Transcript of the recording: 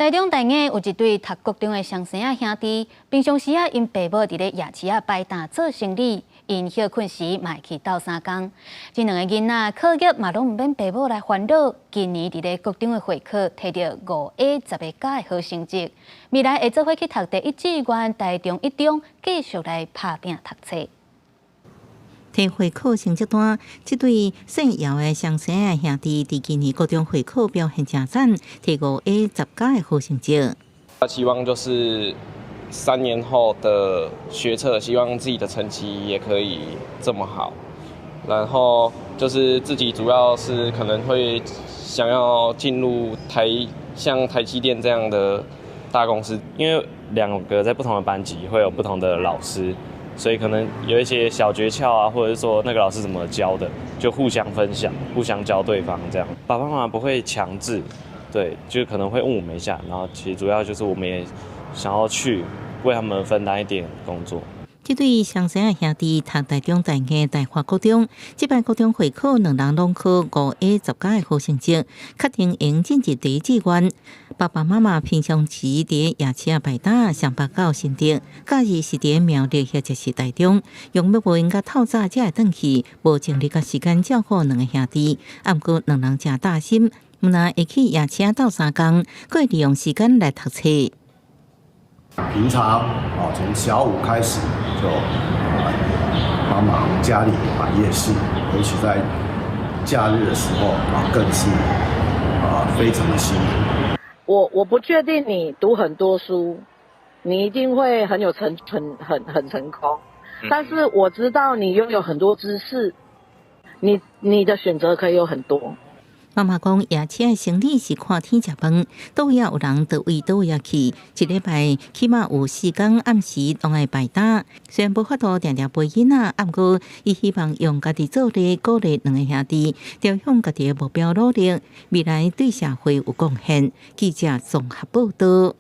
台中大雅有一对读高中的双生仔兄弟，平常时因爸母伫咧夜市摆摊做生意，因休困时嘛会去斗相共。这两个囡仔课业嘛拢毋免爸母来烦恼。今年伫咧高中的会考摕到5A 10个加的好成绩，未来会做伙去读第一志愿台中一中，继续来打拼读册。摕会考成绩单，这对姓姚的双生仔兄弟，伫今年高中会考表现正赞，摕5A 10加的好成绩。希望就是3年后的学测，希望自己的成绩也可以这么好。然后就是自己主要是可能会想要进入像台积电这样的大公司，因为2个在不同的班级会有不同的老师。所以可能有一些小诀窍啊，或者是说那个老师怎么教的，就互相分享、互相教对方这样。爸爸妈妈不会强制，对，就可能会问我们一下，然后其实主要就是我们也想要去为他们分担一点工作。这对双生仔兄弟读台中大雅大华高中，这摆高中会考2人拢考5A 10加的好成绩，确定赢晋级第一志愿。爸爸妈妈平常时伫夜市摆摊，上班到新店，假日是伫苗栗或者是台中，用要无闲甲透早才会转去，无精力甲时间照顾两个兄弟。毋过2人真大心，毋但会去夜市斗相共，佫会利用时间来读册。平常从小5开始就帮忙家里摆夜市，尤其在假日的时候更是非常的辛苦。我不确定你读很多书，你一定会很成功，但是我知道你拥有很多知识，你的选择可以有很多。妈妈讲，夜市的生理是看天食饭，倒位有人就位倒位去，一礼拜起码有4天暗时拢爱摆摊。虽然无法度常常陪囡仔，毋过伊希望用家己做力鼓励两个兄弟，朝向家己的目标努力，未来对社会有贡献。记者综合报道。